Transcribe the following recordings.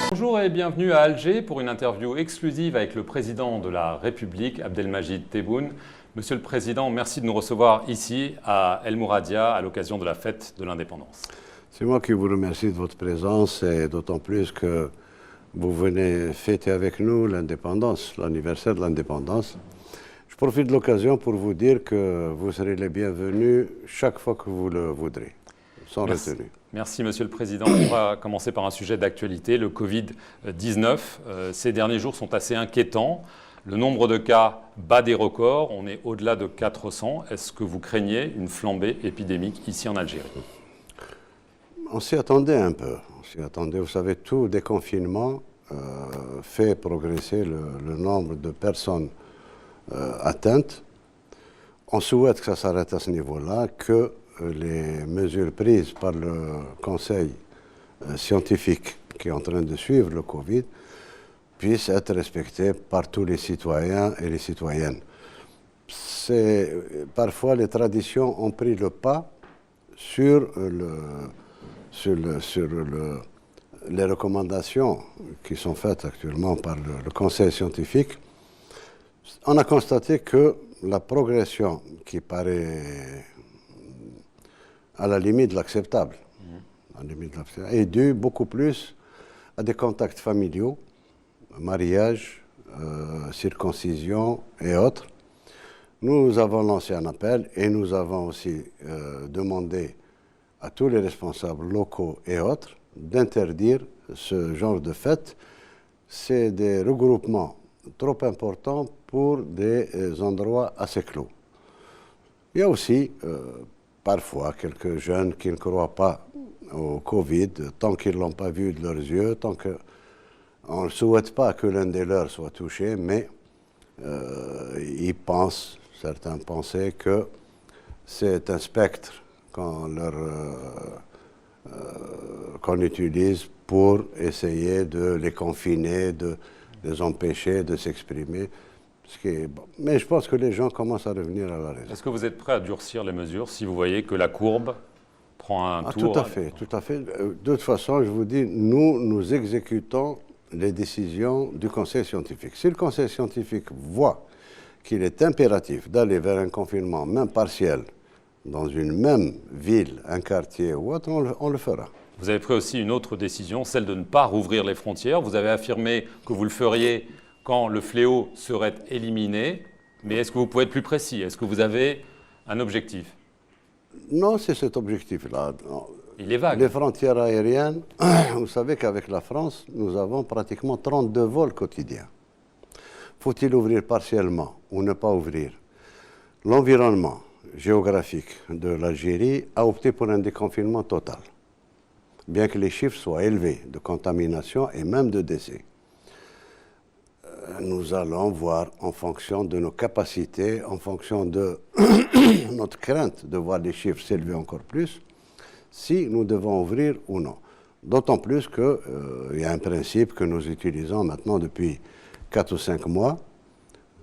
Bonjour et bienvenue à Alger pour une interview exclusive avec le président de la République, Abdelmajid Tebboune. Monsieur le Président, merci de nous recevoir ici à El Mouradia à l'occasion de la fête de l'indépendance. C'est moi qui vous remercie de votre présence et d'autant plus que vous venez fêter avec nous l'indépendance, l'anniversaire de l'indépendance. Je profite de l'occasion pour vous dire que vous serez les bienvenus chaque fois que vous le voudrez, sans retenue. Merci Monsieur le Président. On va commencer par un sujet d'actualité, le Covid-19. Ces derniers jours sont assez inquiétants. Le nombre de cas bat des records, on est au-delà de 400. Est-ce que vous craignez une flambée épidémique ici en Algérie? On s'y attendait un peu. On s'y attendait. Vous savez, tout déconfinement fait progresser le nombre de personnes atteintes. On souhaite que ça s'arrête à ce niveau-là, que les mesures prises par le Conseil scientifique qui est en train de suivre le Covid puissent être respectées par tous les citoyens et les citoyennes. Parfois, les traditions ont pris le pas sur les recommandations qui sont faites actuellement par le Conseil scientifique. On a constaté que la progression qui paraît à la limite de l'acceptable est due beaucoup plus à des contacts familiaux, mariage, circoncision et autres. Nous avons lancé un appel et nous avons aussi demandé à tous les responsables locaux et autres d'interdire ce genre de fêtes. C'est des regroupements trop importants pour des endroits assez clos. Il y a aussi parfois quelques jeunes qui ne croient pas au Covid, tant qu'ils ne l'ont pas vu de leurs yeux, tant qu'on ne souhaite pas que l'un des leurs soit touché, mais ils pensent, certains pensaient que c'est un spectre qu'on utilise pour essayer de les confiner, de les empêcher de s'exprimer. Mais je pense que les gens commencent à revenir à la raison. Est-ce que vous êtes prêt à durcir les mesures si vous voyez que la courbe prend un tour? Tout à fait, tout à fait. De toute façon, je vous dis, nous exécutons les décisions du Conseil scientifique. Si le Conseil scientifique voit qu'il est impératif d'aller vers un confinement, même partiel, dans une même ville, un quartier ou autre, on le fera. Vous avez pris aussi une autre décision, celle de ne pas rouvrir les frontières. Vous avez affirmé que vous le feriez quand le fléau serait éliminé. Mais est-ce que vous pouvez être plus précis? Est-ce que vous avez un objectif? Non, c'est cet objectif-là. Il est vague. Les frontières aériennes, vous savez qu'avec la France, nous avons pratiquement 32 vols quotidiens. Faut-il ouvrir partiellement ou ne pas ouvrir? L'environnement géographique de l'Algérie a opté pour un déconfinement total, bien que les chiffres soient élevés de contamination et même de décès. Nous allons voir en fonction de nos capacités, en fonction de notre crainte de voir les chiffres s'élever encore plus, si nous devons ouvrir ou non. D'autant plus qu'il y a un principe que nous utilisons maintenant depuis 4 ou 5 mois,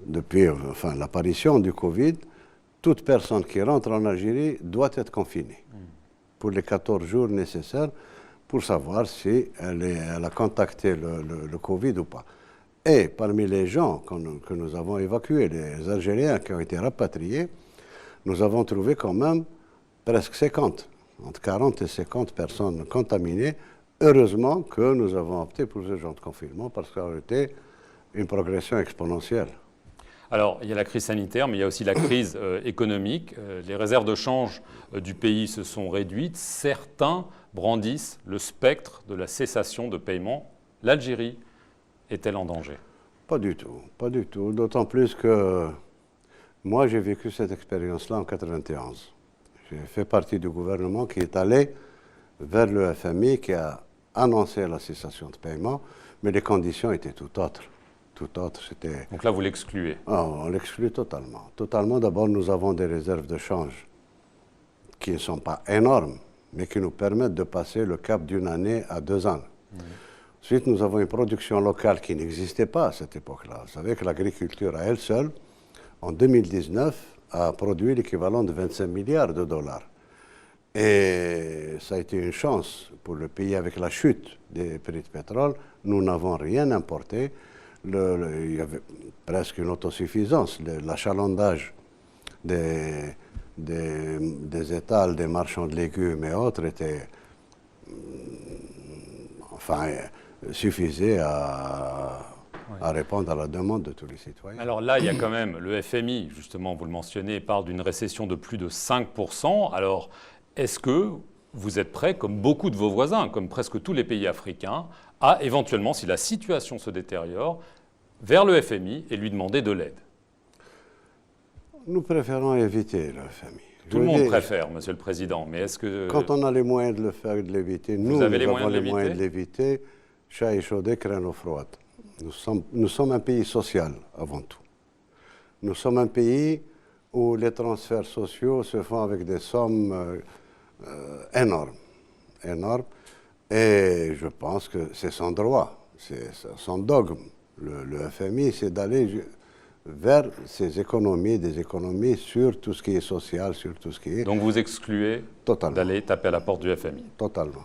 depuis l'apparition du Covid. Toute personne qui rentre en Algérie doit être confinée pour les 14 jours nécessaires pour savoir si elle a contacté le Covid ou pas. Et parmi les gens que nous avons évacués, les Algériens qui ont été rapatriés, nous avons trouvé quand même presque 50, entre 40 et 50 personnes contaminées. Heureusement que nous avons opté pour ce genre de confinement parce que ça aurait été une progression exponentielle. Alors, il y a la crise sanitaire, mais il y a aussi la crise économique. Les réserves de change du pays se sont réduites. Certains brandissent le spectre de la cessation de paiement. L'Algérie est-elle en danger? Pas du tout, pas du tout. D'autant plus que moi, j'ai vécu cette expérience-là en 1991. J'ai fait partie du gouvernement qui est allé vers le FMI, qui a annoncé la cessation de paiement, mais les conditions étaient tout autres. Donc là, vous l'excluez? On l'exclut totalement. Totalement, d'abord, nous avons des réserves de change qui ne sont pas énormes, mais qui nous permettent de passer le cap d'une année à 2 ans. Ensuite, nous avons une production locale qui n'existait pas à cette époque-là. Vous savez que l'agriculture à elle seule, en 2019, a produit l'équivalent de 25 milliards de dollars. Et ça a été une chance pour le pays avec la chute des prix de pétrole. Nous n'avons rien importé. Il y avait presque une autosuffisance. L'achalandage des étals, des marchands de légumes et autres était, suffisait à répondre à la demande de tous les citoyens. Alors là, il y a quand même le FMI, justement, vous le mentionnez, parle d'une récession de plus de 5%. Alors, est-ce que vous êtes prêt, comme beaucoup de vos voisins, comme presque tous les pays africains, à éventuellement, si la situation se détériore, vers le FMI et lui demander de l'aide? Nous préférons éviter le FMI. Tout le monde préfère, Monsieur le Président, mais est-ce que... Quand on a les moyens de le faire et de l'éviter, nous avons les moyens de l'éviter. Chat échaudé, crâne froide. Nous sommes un pays social, avant tout. Nous sommes un pays où les transferts sociaux se font avec des sommes énormes. Et je pense que c'est son droit, c'est son dogme. Le FMI, c'est d'aller vers des économies sur tout ce qui est social, sur tout ce qui est... Donc vous excluez d'aller taper à la porte du FMI? Totalement.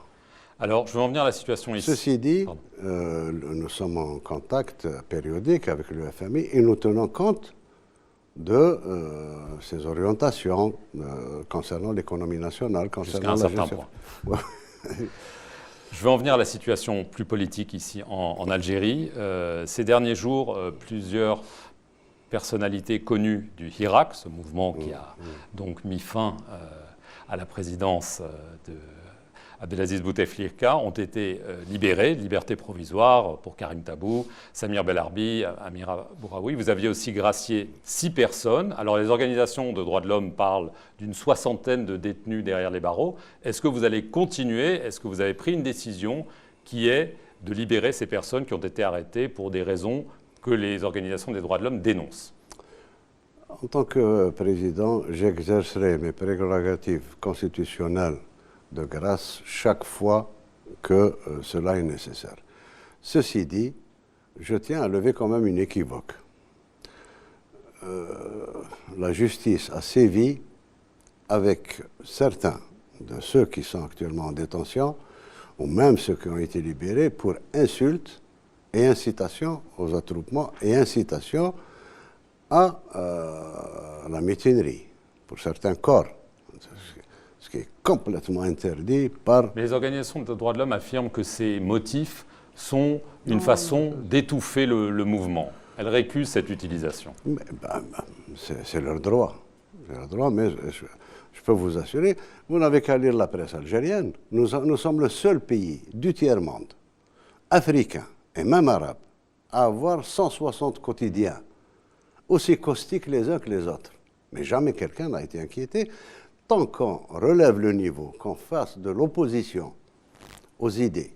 Alors, je vais en venir à la situation ici. Ceci dit, nous sommes en contact périodique avec le FMI et nous tenons compte de ses orientations concernant l'économie nationale, concernant la gestion. Je vais en venir à la situation plus politique ici en Algérie. Ces derniers jours, plusieurs personnalités connues du Hirak, ce mouvement qui a donc mis fin à la présidence de Abdelaziz Bouteflika, ont été libérés, liberté provisoire pour Karim Tabou, Samir Belarbi, Amira Bouraoui. Vous aviez aussi gracié 6 personnes. Alors les organisations de droits de l'homme parlent d'une 60aine de détenus derrière les barreaux. Est-ce que vous allez continuer? Est-ce que vous avez pris une décision qui est de libérer ces personnes qui ont été arrêtées pour des raisons que les organisations des droits de l'homme dénoncent? En tant que président, j'exercerai mes prérogatives constitutionnelles de grâce chaque fois que cela est nécessaire. Ceci dit, je tiens à lever quand même une équivoque. La justice a sévi avec certains de ceux qui sont actuellement en détention, ou même ceux qui ont été libérés, pour insultes et incitation aux attroupements et incitation à la mutinerie pour certains corps. Ce qui est complètement interdit par... Mais les organisations de droits de l'homme affirment que ces motifs sont une façon d'étouffer le mouvement. Elles récusent cette utilisation. C'est leur droit. Mais je peux vous assurer, vous n'avez qu'à lire la presse algérienne. Nous sommes le seul pays du tiers-monde, africain et même arabe, à avoir 160 quotidiens, aussi caustiques les uns que les autres. Mais jamais quelqu'un n'a été inquiété. Tant qu'on relève le niveau, qu'on fasse de l'opposition aux idées,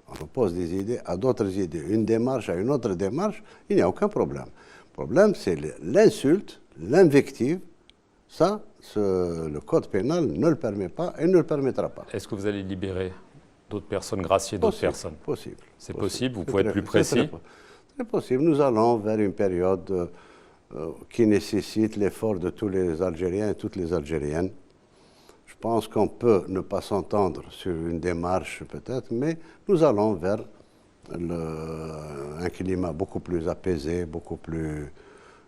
on oppose des idées à d'autres idées, une démarche à une autre démarche, il n'y a aucun problème. Le problème, c'est l'insulte, l'invective. Ça, le code pénal ne le permet pas et ne le permettra pas. Est-ce que vous allez libérer d'autres personnes, gracier d'autres personnes? Possible. C'est possible, vous pouvez être plus précis? C'est possible. Nous allons vers une période qui nécessite l'effort de tous les Algériens et toutes les Algériennes. Je pense qu'on peut ne pas s'entendre sur une démarche peut-être, mais nous allons vers un climat beaucoup plus apaisé, beaucoup plus...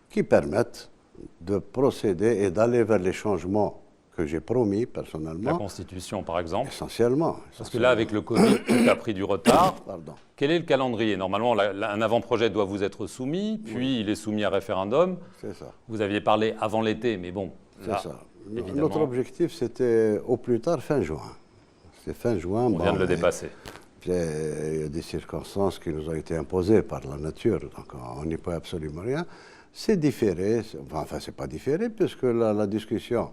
qui permette de procéder et d'aller vers les changements que j'ai promis personnellement. La Constitution, par exemple? Essentiellement. Parce que là, avec le Covid, tout a pris du retard. Pardon. Quel est le calendrier? Normalement, un avant-projet doit vous être soumis, puis il est soumis à référendum. C'est ça. Vous aviez parlé avant l'été, mais bon. C'est ça. Notre objectif, c'était au plus tard fin juin. C'est fin juin. On vient de le dépasser. Il y a des circonstances qui nous ont été imposées par la nature, donc on n'y peut absolument rien. C'est différé, enfin c'est pas différé, puisque la discussion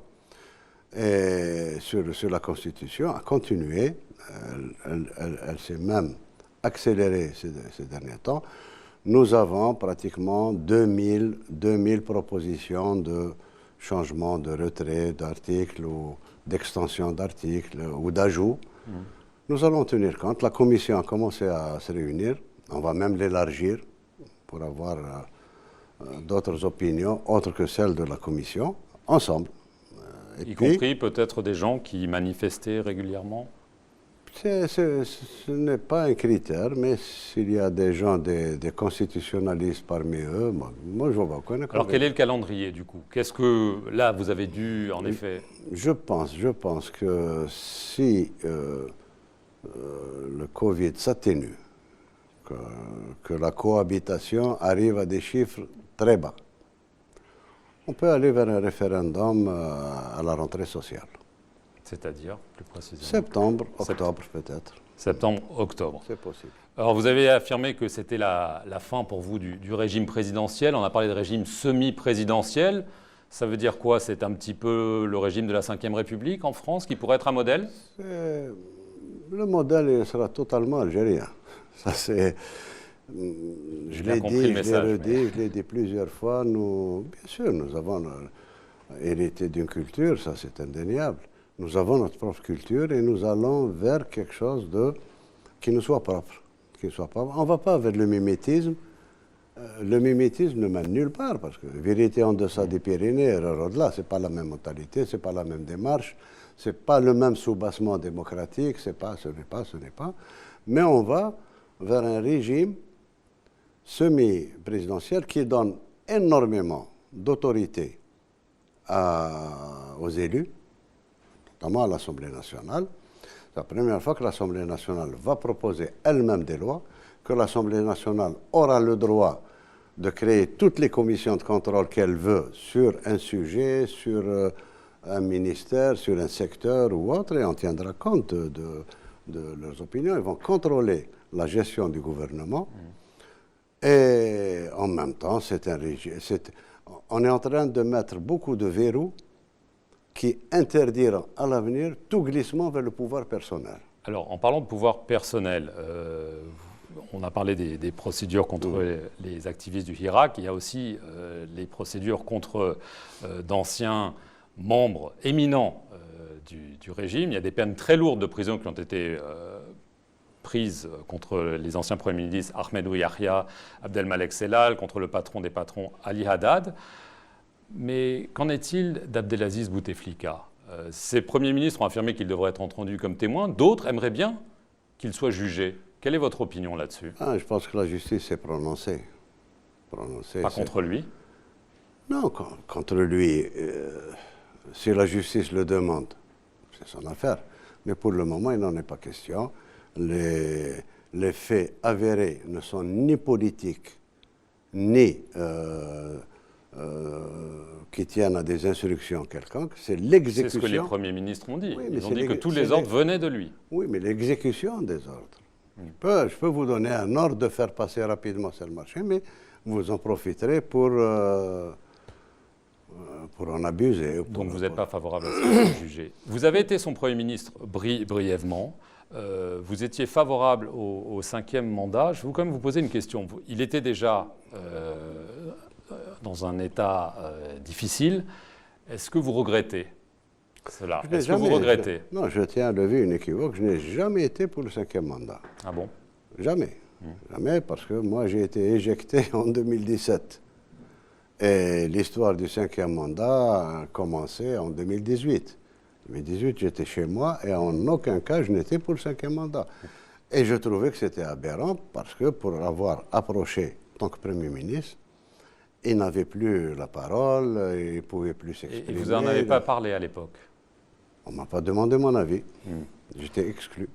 sur la Constitution a continué, elle s'est même accélérée ces derniers temps. Nous avons pratiquement 2000 propositions de changement de retrait d'articles ou d'extension d'articles ou d'ajouts. Nous allons tenir compte. La commission a commencé à se réunir. On va même l'élargir pour avoir d'autres opinions autres que celles de la commission, ensemble. Y compris peut-être des gens qui manifestaient régulièrement? Ce n'est pas un critère, mais s'il y a des gens, des constitutionnalistes parmi eux, moi je vois aucun. Alors quel est le calendrier du coup? Qu'est-ce que là vous avez dû en effet? Je pense que si le Covid s'atténue, que la cohabitation arrive à des chiffres très bas, on peut aller vers un référendum à la rentrée sociale. C'est-à-dire, plus précisément? Septembre, octobre peut-être. Septembre, octobre. C'est possible. Alors vous avez affirmé que c'était la fin pour vous du régime présidentiel. On a parlé de régime semi-présidentiel. Ça veut dire quoi? C'est un petit peu le régime de la Ve République en France qui pourrait être un modèle? Le modèle sera totalement algérien. Ça c'est... Je l'ai dit, je l'ai dit plusieurs fois. Bien sûr, nous avons hérité d'une culture, ça c'est indéniable. Nous avons notre propre culture et nous allons vers quelque chose qui nous soit propre. On ne va pas vers le mimétisme. Le mimétisme ne mène nulle part parce que vérité en deçà des Pyrénées, erreur au-delà, ce n'est pas la même mentalité, ce n'est pas la même démarche, ce n'est pas le même soubassement démocratique, ce n'est pas. Mais on va vers un régime semi-présidentiel qui donne énormément d'autorité aux élus, notamment à l'Assemblée nationale. C'est la première fois que l'Assemblée nationale va proposer elle-même des lois, que l'Assemblée nationale aura le droit de créer toutes les commissions de contrôle qu'elle veut sur un sujet, sur un ministère, sur un secteur ou autre, et on tiendra compte de leurs opinions. Ils vont contrôler la gestion du gouvernement. Et en même temps, on est en train de mettre beaucoup de verrous qui interdiront à l'avenir tout glissement vers le pouvoir personnel. Alors, en parlant de pouvoir personnel, on a parlé des procédures contre les activistes du Hirak. Il y a aussi les procédures contre d'anciens membres éminents du régime. Il y a des peines très lourdes de prison qui ont été prises contre les anciens premiers ministres Ahmed Yahya, Abdelmalek Sellal, contre le patron des patrons Ali Haddad. Mais qu'en est-il d'Abdelaziz Bouteflika? Ces premiers ministres ont affirmé qu'il devrait être entendu comme témoin. D'autres aimeraient bien qu'il soit jugé. Quelle est votre opinion là-dessus? Je pense que la justice s'est prononcée. Pas contre lui? Non, contre lui. Si la justice le demande, c'est son affaire. Mais pour le moment, il n'en est pas question. Les faits avérés ne sont ni politiques, ni qui tiennent à des instructions quelconques. C'est l'exécution. C'est ce que les premiers ministres ont dit. Oui, ils ont dit que tous les ordres venaient de lui. Oui, mais l'exécution des ordres. Je peux vous donner un ordre de faire passer rapidement sur le marché, mais vous en profiterez pour en abuser. Donc vous n'êtes pas favorable à ce qu'il soit jugé. Vous avez été son Premier ministre brièvement. Vous étiez favorable au 5e mandat. Je vais quand même vous poser une question. Il était déjà dans un état difficile. Est-ce que vous regrettez cela? Est-ce que vous regrettez? Non, je tiens à lever une équivoque. Je n'ai jamais été pour le 5e mandat. Ah bon? Jamais. Jamais, parce que moi, j'ai été éjecté en 2017. Et l'histoire du 5e mandat a commencé en 2018. En 2018, j'étais chez moi et en aucun cas, je n'étais pour le 5e mandat. Et je trouvais que c'était aberrant parce que pour avoir approché en tant que Premier ministre, il n'avait plus la parole, il ne pouvait plus s'exprimer. Et vous n'en avez pas parlé à l'époque? On ne m'a pas demandé mon avis. J'étais exclu.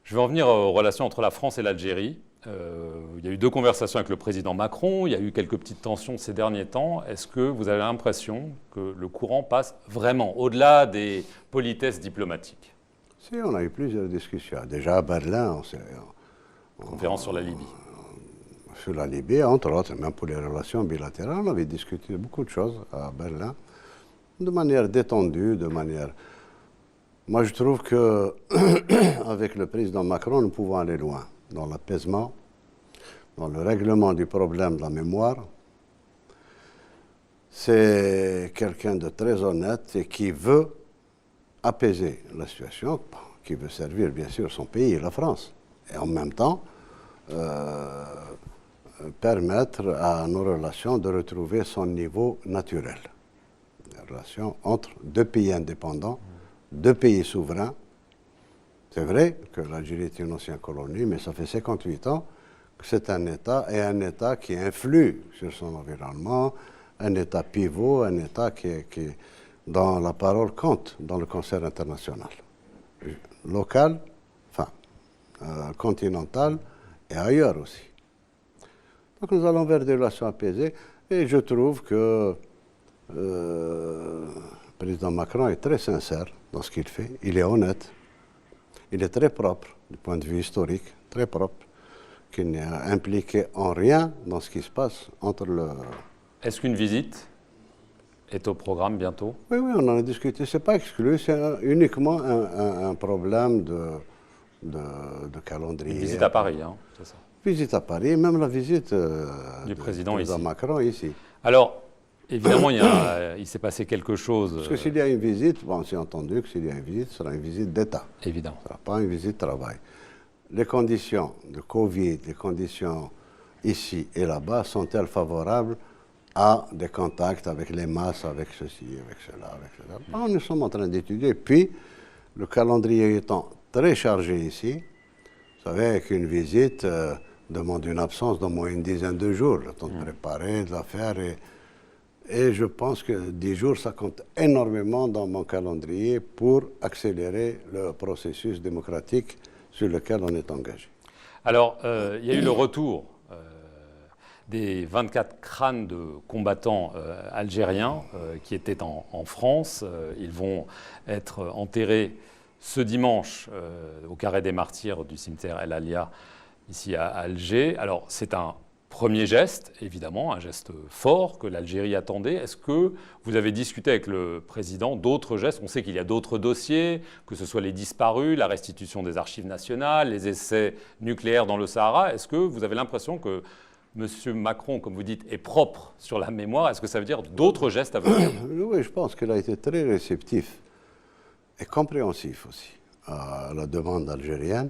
Je vais en venir aux relations entre la France et l'Algérie. Il y a eu 2 conversations avec le président Macron, il y a eu quelques petites tensions ces derniers temps. Est-ce que vous avez l'impression que le courant passe vraiment au-delà des politesses diplomatiques? Si, on a eu plusieurs discussions. Déjà à Berlin, conférence sur la Libye. Sur la Libye, entre autres, même pour les relations bilatérales, on avait discuté beaucoup de choses à Berlin, de manière détendue, Moi, je trouve qu'avec le président Macron, nous pouvons aller loin dans l'apaisement, dans le règlement du problème de la mémoire. C'est quelqu'un de très honnête et qui veut apaiser la situation, qui veut servir bien sûr son pays, la France, et en même temps permettre à nos relations de retrouver son niveau naturel. relation entre deux pays indépendants, deux pays souverains. C'est vrai que l'Algérie est une ancienne colonie, mais ça fait 58 ans que c'est un État, et un État qui influe sur son environnement, un État pivot, un État qui dont la parole compte dans le concert international. Local, enfin, continental et ailleurs aussi. Donc nous allons vers des relations apaisées, et je trouve que le président Macron est très sincère dans ce qu'il fait, il est honnête, il est très propre du point de vue historique, très propre, qu'il n'est impliqué en rien dans ce qui se passe entre le... Est-ce qu'une visite est au programme bientôt? Oui, oui, on en a discuté, c'est pas exclu, c'est uniquement un problème de calendrier. Une visite à Paris, hein, c'est ça. Visite à Paris, même la visite du président ici. Macron ici. Alors, évidemment, il s'est passé quelque chose. Parce que s'il y a une visite, bon, c'est entendu que s'il y a une visite, ce sera une visite d'État. Évidemment. Ce ne sera pas une visite de travail. Les conditions de Covid, les conditions ici et là-bas, sont-elles favorables à des contacts avec les masses, avec ceci, avec cela, avec cela? Bon, nous sommes en train d'étudier. Puis, le calendrier étant très chargé ici, vous savez qu'une visite demande une absence d'au moins une dizaine de jours, le temps de préparer, de la faire. Et je pense que 10 jours, ça compte énormément dans mon calendrier pour accélérer le processus démocratique sur lequel on est engagé. Alors, il y a eu le retour des 24 crânes de combattants algériens qui étaient en France. Ils vont être enterrés ce dimanche au Carré des Martyrs du cimetière El Alia, ici à Alger. Alors, c'est un premier geste, évidemment, un geste fort que l'Algérie attendait. Est-ce que vous avez discuté avec le président d'autres gestes? On sait qu'il y a d'autres dossiers, que ce soit les disparus, la restitution des archives nationales, les essais nucléaires dans le Sahara. Est-ce que vous avez l'impression que M. Macron, comme vous dites, est propre sur la mémoire? Est-ce que ça veut dire d'autres gestes à venir? Oui, je pense qu'il a été très réceptif et compréhensif aussi à la demande algérienne.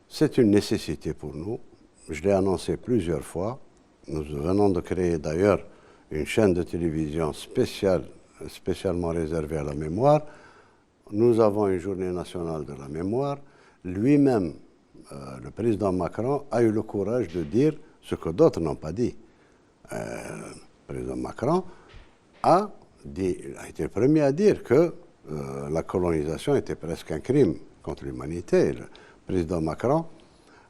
C'est une nécessité pour nous. Je l'ai annoncé plusieurs fois. Nous venons de créer d'ailleurs une chaîne de télévision spécialement réservée à la mémoire. Nous avons une journée nationale de la mémoire. Lui-même, le président Macron, a eu le courage de dire ce que d'autres n'ont pas dit. Le président Macron a été le premier à dire que la colonisation était presque un crime contre l'humanité. Le président Macron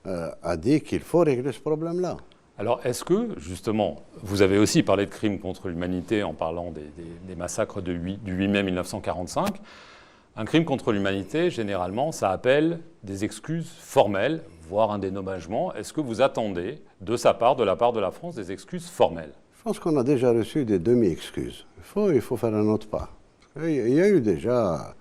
a dit qu'il faut régler ce problème-là. Alors, est-ce que, justement, vous avez aussi parlé de crimes contre l'humanité en parlant des massacres du 8 mai 1945. Un crime contre l'humanité, généralement, ça appelle des excuses formelles, voire un dédommagement. Est-ce que vous attendez, de sa part, de la part de la France, des excuses formelles? Je pense qu'on a déjà reçu des demi-excuses. Il faut faire un autre pas. Il y a eu déjà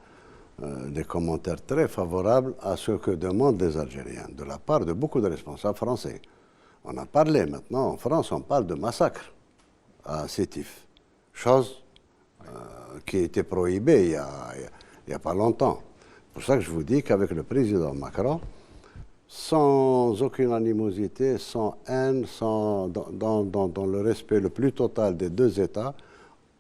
des commentaires très favorables à ce que demandent les Algériens, de la part de beaucoup de responsables français. On a parlé maintenant, en France, on parle de massacre à Sétif, chose qui était prohibée il n'y a pas longtemps. C'est pour ça que je vous dis qu'avec le président Macron, sans aucune animosité, sans haine, dans le respect le plus total des deux États,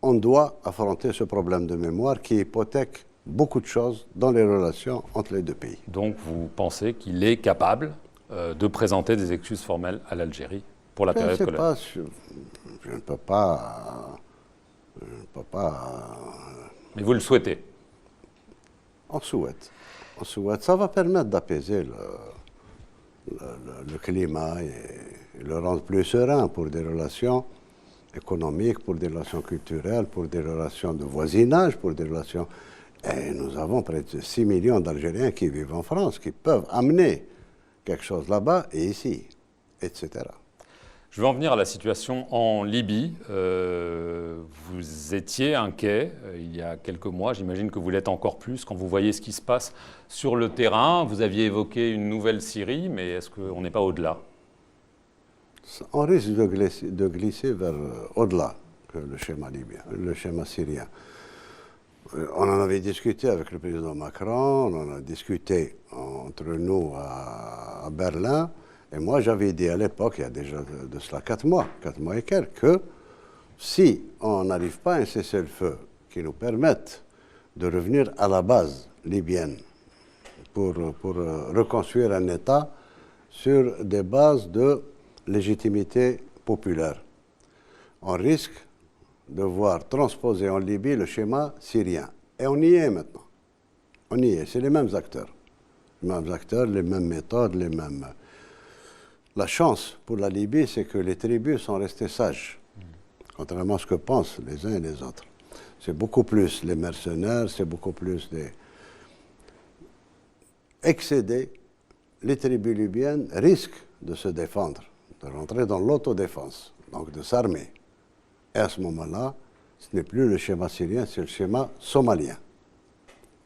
on doit affronter ce problème de mémoire qui hypothèque beaucoup de choses dans les relations entre les deux pays. Donc vous pensez qu'il est capable de présenter des excuses formelles à l'Algérie pour la période coloniale? Je ne peux pas... Mais vous le souhaitez? On souhaite. Ça va permettre d'apaiser le climat et le rendre plus serein pour des relations économiques, pour des relations culturelles, pour des relations de voisinage, pour des relations... Et nous avons près de 6 millions d'Algériens qui vivent en France, qui peuvent amener quelque chose là-bas et ici, etc. Je vais en venir à la situation en Libye. Vous étiez inquiet il y a quelques mois, j'imagine que vous l'êtes encore plus quand vous voyez ce qui se passe sur le terrain. Vous aviez évoqué une nouvelle Syrie, mais est-ce qu'on n'est pas au-delà? On risque de glisser vers au-delà que le schéma libyen, le schéma syrien. On en avait discuté avec le président Macron, on en a discuté entre nous à Berlin. Et moi, j'avais dit à l'époque, il y a déjà de cela 4 mois et quelques, que si on n'arrive pas à un cessez-le-feu qui nous permettent de revenir à la base libyenne pour reconstruire un État sur des bases de légitimité populaire. On risque de voir transposer en Libye le schéma syrien. Et on y est maintenant. On y est. C'est les mêmes acteurs. Les mêmes acteurs, les mêmes méthodes, les mêmes... La chance pour la Libye, c'est que les tribus sont restées sages, contrairement à ce que pensent les uns et les autres. C'est beaucoup plus les mercenaires, c'est beaucoup plus des... Excédés, les tribus libyennes risquent de se défendre, de rentrer dans l'autodéfense, donc de s'armer. Et à ce moment-là, ce n'est plus le schéma syrien, c'est le schéma somalien.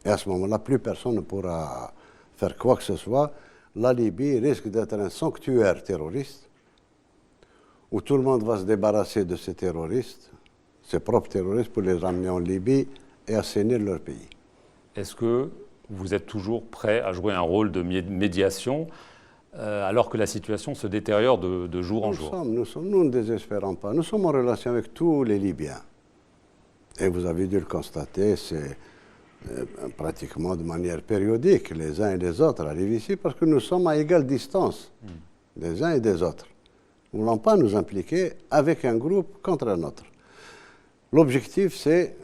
Et à ce moment-là, plus personne ne pourra faire quoi que ce soit. La Libye risque d'être un sanctuaire terroriste, où tout le monde va se débarrasser de ces terroristes, ses propres terroristes, pour les ramener en Libye et assainir leur pays. Est-ce que vous êtes toujours prêt à jouer un rôle de médiation alors que la situation se détériore de jour en jour? Nous ne désespérons pas. Nous sommes en relation avec tous les Libyens. Et vous avez dû le constater, c'est pratiquement de manière périodique, les uns et les autres arrivent ici parce que nous sommes à égale distance, des uns et des autres. Nous ne voulons pas nous impliquer avec un groupe contre un autre. L'objectif, c'est,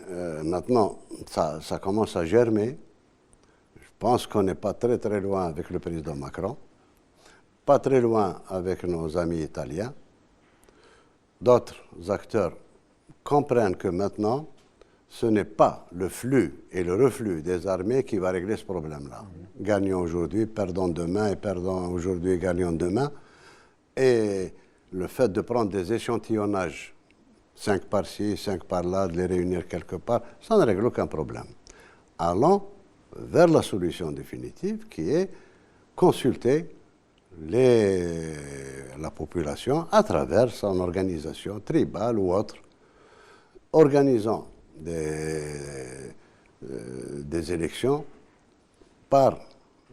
maintenant, ça commence à germer. Je pense qu'on n'est pas très très loin avec le président Macron, pas très loin avec nos amis italiens. D'autres acteurs comprennent que maintenant, ce n'est pas le flux et le reflux des armées qui va régler ce problème-là. Gagnons aujourd'hui, perdons demain, et perdons aujourd'hui, gagnons demain. Et le fait de prendre des échantillonnages, 5 par-ci, 5 par-là, de les réunir quelque part, ça ne règle aucun problème. Allons vers la solution définitive qui est consulter la population à travers son organisation tribale ou autre, organisant des élections par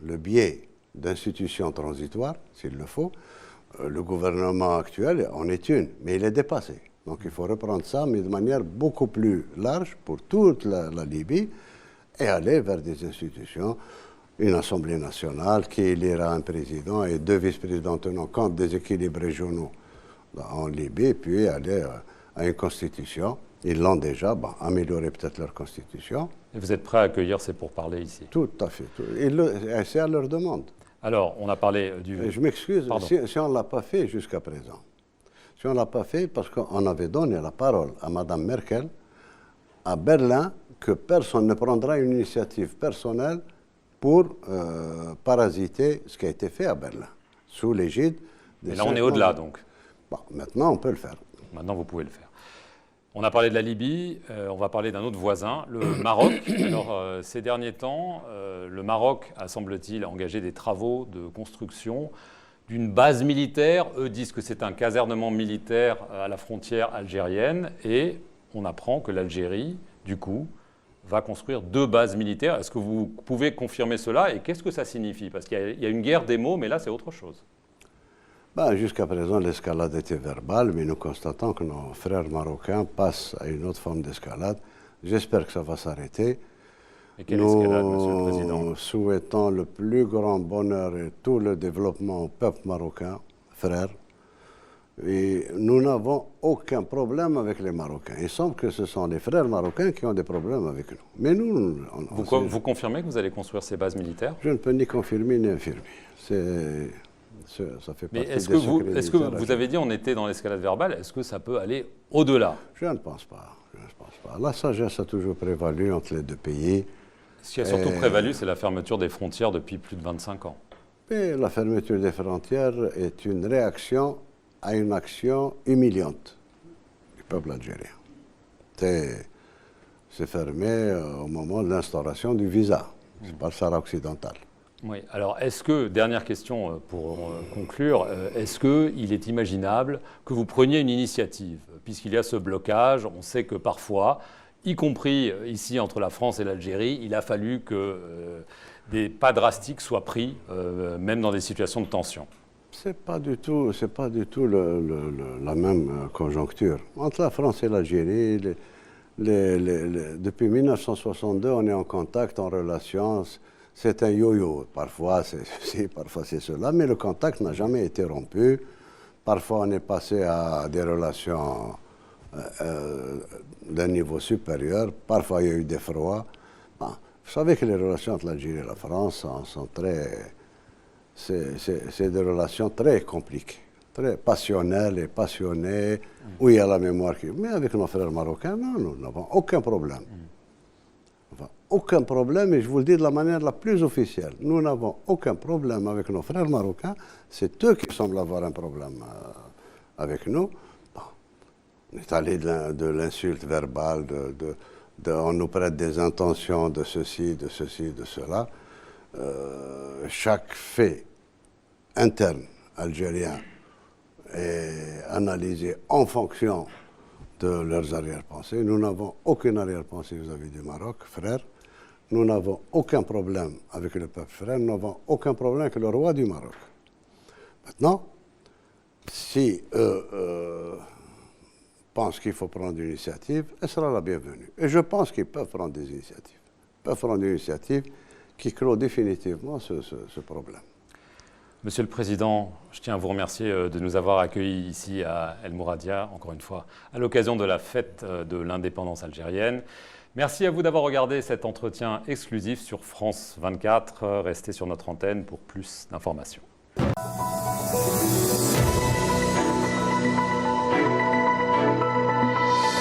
le biais d'institutions transitoires, s'il le faut. Le gouvernement actuel en est une, mais il est dépassé. Donc il faut reprendre ça, mais de manière beaucoup plus large pour toute la Libye et aller vers des institutions, une Assemblée nationale qui élira un président et 2 vice-présidents tenant compte des équilibres régionaux en Libye, puis aller à une constitution. Ils l'ont déjà, améliorer peut-être leur constitution. Et vous êtes prêt à accueillir ces pourparlers ici? Tout à fait. C'est à leur demande. Alors, on a parlé du... Je m'excuse, si on ne l'a pas fait jusqu'à présent. Si on ne l'a pas fait parce qu'on avait donné la parole à Mme Merkel à Berlin que personne ne prendra une initiative personnelle pour parasiter ce qui a été fait à Berlin, sous l'égide des... Et là, on est au-delà, donc. Bon, maintenant, on peut le faire. Maintenant, vous pouvez le faire. On a parlé de la Libye, on va parler d'un autre voisin, le Maroc. Alors, ces derniers temps, le Maroc a, semble-t-il, engagé des travaux de construction d'une base militaire. Eux disent que c'est un casernement militaire à la frontière algérienne. Et on apprend que l'Algérie, du coup, va construire 2 bases militaires. Est-ce que vous pouvez confirmer cela? Et qu'est-ce que ça signifie? Parce qu'il y a une guerre des mots, mais là, c'est autre chose. Jusqu'à présent, l'escalade était verbale, mais nous constatons que nos frères marocains passent à une autre forme d'escalade. J'espère que ça va s'arrêter. Et quelle escalade, Monsieur le Président? Nous souhaitons le plus grand bonheur et tout le développement au peuple marocain, frères. Et nous n'avons aucun problème avec les Marocains. Il semble que ce sont les frères marocains qui ont des problèmes avec nous. Mais nous... Vous confirmez que vous allez construire ces bases militaires? Je ne peux ni confirmer ni infirmer. Ça fait Mais partie est-ce que vous avez dit on était dans l'escalade verbale, est-ce que ça peut aller au-delà? Je ne pense pas. La sagesse a toujours prévalu entre les 2 pays. Ce qui a surtout prévalu, c'est la fermeture des frontières depuis plus de 25 ans. Et la fermeture des frontières est une réaction à une action humiliante du peuple algérien. C'est fermé au moment de l'instauration du visa. C'est pas le Sahara occidental. Oui, alors est-ce que, dernière question pour conclure, est-ce qu'il est imaginable que vous preniez une initiative? Puisqu'il y a ce blocage, on sait que parfois, y compris ici entre la France et l'Algérie, il a fallu que des pas drastiques soient pris, même dans des situations de tension. C'est pas du tout la même conjoncture. Entre la France et l'Algérie, depuis 1962, on est en contact, en relation. C'est un yo-yo. Parfois c'est ceci, parfois c'est cela, mais le contact n'a jamais été rompu. Parfois on est passé à des relations d'un niveau supérieur. Parfois il y a eu des froids. Bon, vous savez que les relations entre l'Algérie et la France sont très... C'est des relations très compliquées, très passionnelles et passionnées, où il y a la mémoire qui... Mais avec nos frères marocains, non, nous n'avons aucun problème. Enfin, aucun problème, et je vous le dis de la manière la plus officielle. Nous n'avons aucun problème avec nos frères marocains. C'est eux qui semblent avoir un problème avec nous. Bon, on est allé de l'insulte verbale, on nous prête des intentions de ceci, de cela. Chaque fait interne algérien est analysé en fonction de leurs arrière-pensées. Nous n'avons aucune arrière-pensée vis-à-vis du Maroc, frère. Nous n'avons aucun problème avec le peuple frère. Nous n'avons aucun problème avec le roi du Maroc. Maintenant, si eux pensent qu'il faut prendre une initiative, elle sera la bienvenue. Et je pense qu'ils peuvent prendre des initiatives. Ils peuvent prendre des initiatives qui clôt définitivement ce problème. Monsieur le Président, je tiens à vous remercier de nous avoir accueillis ici à El Mouradia, encore une fois, à l'occasion de la fête de l'indépendance algérienne. Merci à vous d'avoir regardé cet entretien exclusif sur France 24. Restez sur notre antenne pour plus d'informations.